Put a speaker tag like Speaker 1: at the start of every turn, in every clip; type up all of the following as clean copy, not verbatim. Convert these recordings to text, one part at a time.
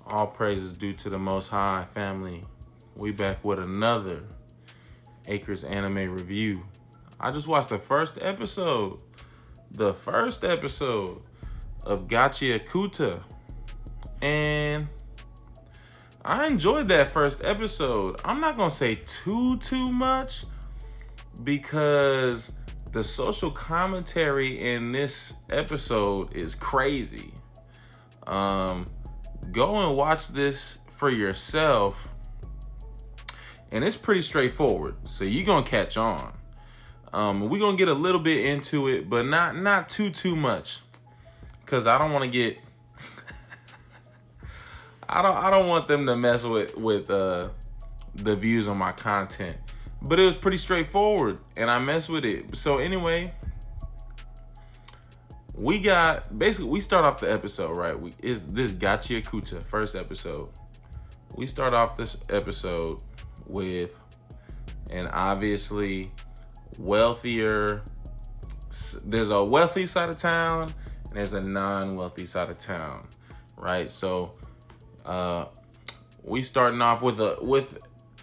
Speaker 1: All praises due to the Most High family. We back with another Acres anime review. I just watched the first episode. The first episode of Gachiakuta. And I enjoyed that first episode. I'm not gonna say too much because the social commentary in this episode is crazy. Go and watch this for yourself, and it's pretty straightforward. So you're gonna catch on. We're gonna get a little bit into it, but not too much, cause I don't want to get. I don't want them to mess with the views on my content. But it was pretty straightforward, and I messed with it. So anyway, we start off the episode, right? Is this Gachiakuta first episode. We start off this episode with an obviously wealthier. There's a wealthy side of town, and there's a non-wealthy side of town, right? So, we starting off with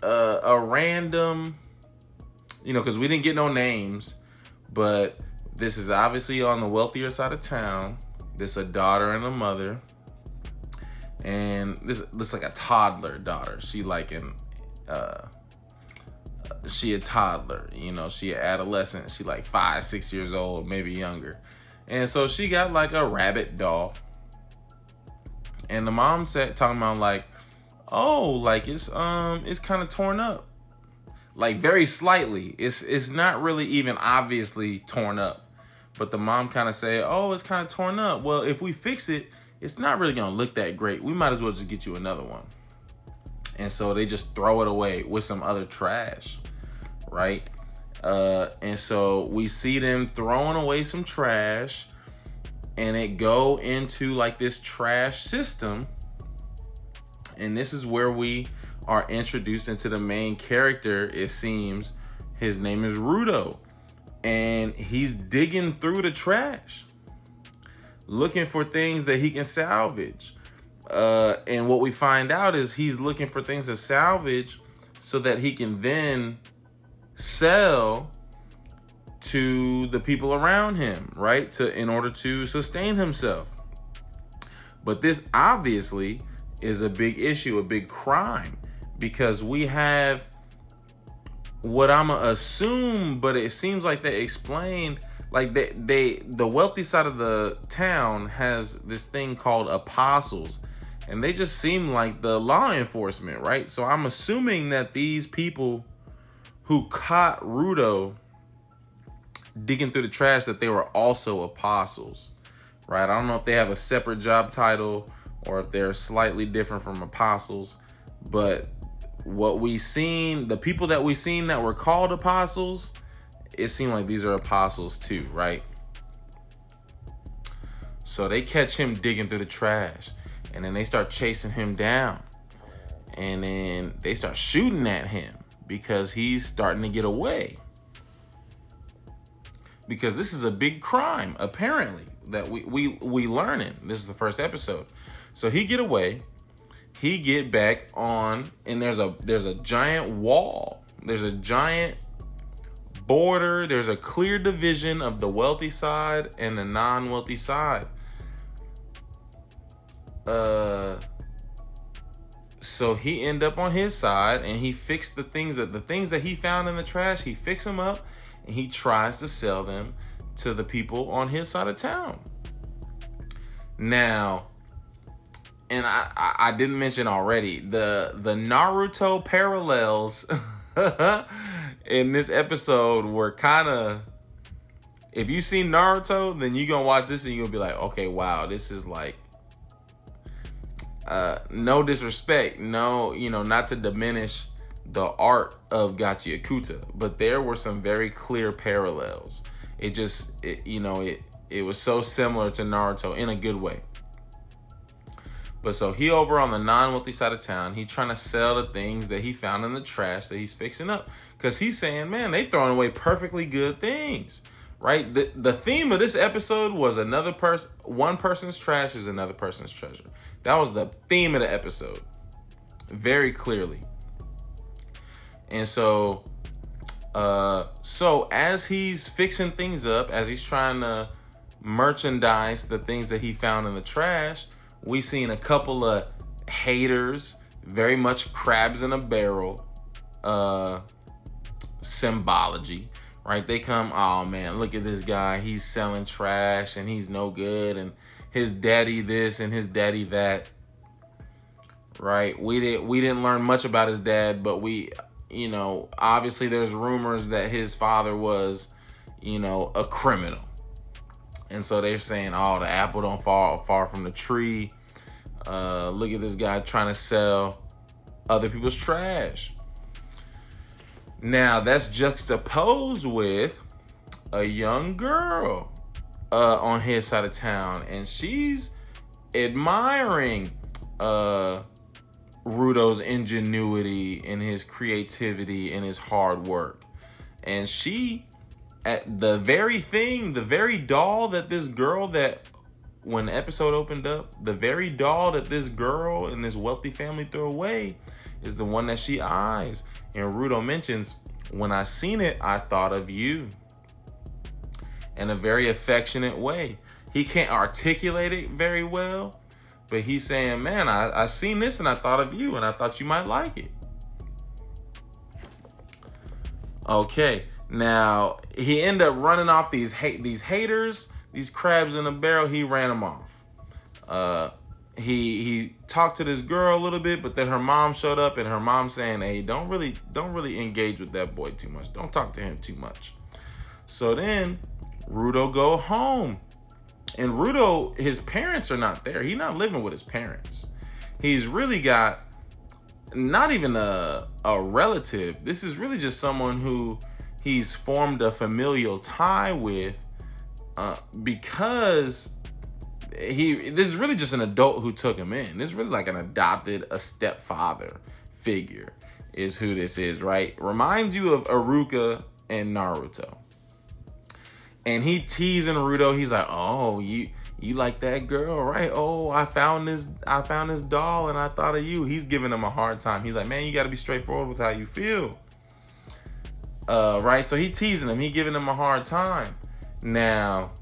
Speaker 1: a random, because we didn't get no names, but this is obviously on the wealthier side of town. This a daughter and a mother, and this like a toddler daughter. She she a toddler, she an adolescent. She like 5-6 years old, maybe younger, and so she got like a rabbit doll. And the mom said, talking about like, oh, like it's kind of torn up, like very slightly. It's not really even obviously torn up, but the mom kind of say, oh, it's kind of torn up. Well, if we fix it, it's not really gonna look that great. We might as well just get you another one. And so they just throw it away with some other trash, right? And so we see them throwing away some trash, and it go into like this trash system. And this is where we are introduced into the main character. It seems his name is Rudo, and he's digging through the trash looking for things that he can salvage. And what we find out is he's looking for things to salvage so that he can then sell to the people around him, right? In order to sustain himself. But this obviously is a big issue, a big crime, because we have what I'ma assume, but it seems like they explained, like the wealthy side of the town has this thing called apostles, and they just seem like the law enforcement, right? So I'm assuming that these people who caught Rudo digging through the trash, that they were also apostles, right? I don't know if they have a separate job title or if they're slightly different from apostles, but what we seen, the people that we seen that were called apostles, it seemed like these are apostles too, right? So they catch him digging through the trash, and then they start chasing him down, and then they start shooting at him because he's starting to get away. Because this is a big crime, apparently, that we learning. This is the first episode. So he get away, he get back on, and there's a giant wall. There's a giant border. There's a clear division of the wealthy side and the non-wealthy side. So he end up on his side, and he fixed the things that he found in the trash. He fixed them up, and he tries to sell them to the people on his side of town. Now, and I didn't mention already, the Naruto parallels in this episode were kind of, if you seen Naruto, then you're gonna watch this and you're gonna be like, okay, wow, this is like, no disrespect, no, not to diminish the art of Gachiakuta, but there were some very clear parallels. It was so similar to Naruto in a good way. But so he over on the non-wealthy side of town, he trying to sell the things that he found in the trash that he's fixing up. Because he's saying, man, they throwing away perfectly good things, right? The theme of this episode was one person's trash is another person's treasure. That was the theme of the episode, very clearly. And so as he's fixing things up, as he's trying to merchandise the things that he found in the trash, we seen a couple of haters, very much crabs in a barrel symbology, right? They come, oh man, look at this guy, he's selling trash and he's no good, and his daddy this and his daddy that, right? We didn't learn much about his dad, but obviously there's rumors that his father was, a criminal. And so they're saying, oh, the apple don't fall far from the tree. Look at this guy trying to sell other people's trash. Now, that's juxtaposed with a young girl on his side of town. And she's admiring Rudo's ingenuity and his creativity and his hard work. And she, at the very doll that this girl, that when the episode opened up, the very doll that this girl and this wealthy family threw away is the one that she eyes. And Rudo mentions, when I seen it, I thought of you, in a very affectionate way. He can't articulate it very well, but he's saying, man, I seen this and I thought of you and I thought you might like it. Okay, now he ended up running off these haters, these crabs in a barrel. He ran them off. He talked to this girl a little bit, but then her mom showed up, and her mom saying, hey, don't really engage with that boy too much. Don't talk to him too much. So then Rudo go home. And Rudo, his parents are not there. He's not living with his parents. He's really got not even a relative. This is really just someone who he's formed a familial tie with, because this is really just an adult who took him in. This is really like a stepfather figure is who this is, right? Reminds you of Iruka and Naruto. And he teasing Rudo. He's like, oh, you like that girl, right? Oh, I found this doll and I thought of you. He's giving him a hard time. He's like, man, you got to be straightforward with how you feel. Right? So he teasing him. He giving him a hard time. Now,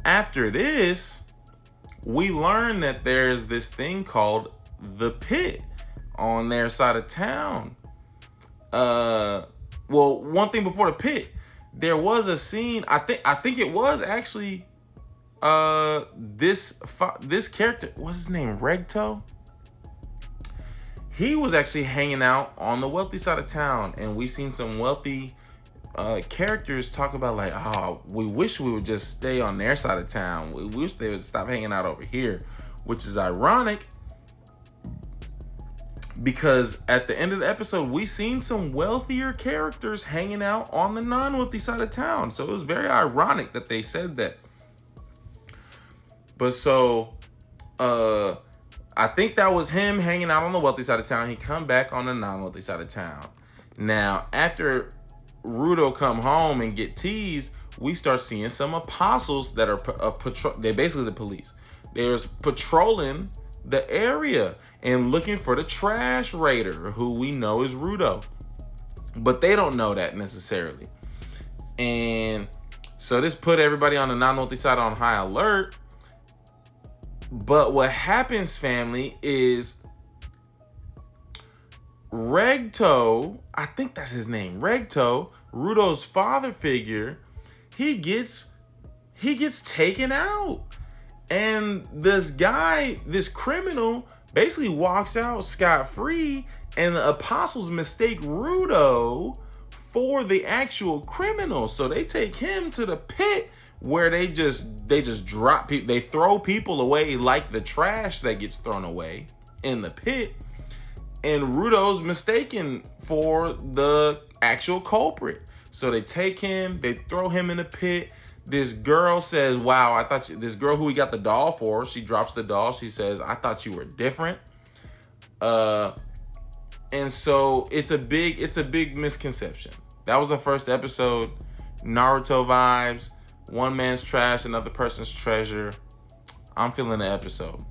Speaker 1: after this, we learn that there's this thing called the pit on their side of town. Well, one thing before the pit, there was a scene. I think it was actually this character. What's his name? Regto. He was actually hanging out on the wealthy side of town, and we seen some wealthy characters talk about like, oh, we wish we would just stay on their side of town. We wish they would stop hanging out over here, which is ironic because at the end of the episode, we seen some wealthier characters hanging out on the non-wealthy side of town. So it was very ironic that they said that. But so, I think that was him hanging out on the wealthy side of town. He come back on the non-wealthy side of town. Now, after Rudo come home and get teased, we start seeing some apostles that are they're basically the police. There's patrolling the area and looking for the trash raider, who we know is Rudo, but they don't know that necessarily. And so this put everybody on the non-wealthy side on high alert. But what happens, family, is Regto, I think that's his name, Regto, Rudo's father figure, he gets taken out. And this guy, this criminal, basically walks out scot-free, and the apostles mistake Rudo for the actual criminal. So they take him to the pit where they just drop people, they throw people away like the trash that gets thrown away in the pit. And Rudo's mistaken for the actual culprit. So they take him, they throw him in the pit. This girl says, wow, this girl who we got the doll for, she drops the doll. She says, I thought you were different. And so it's a big misconception. That was the first episode. Naruto vibes. One man's trash, another person's treasure. I'm feeling the episode.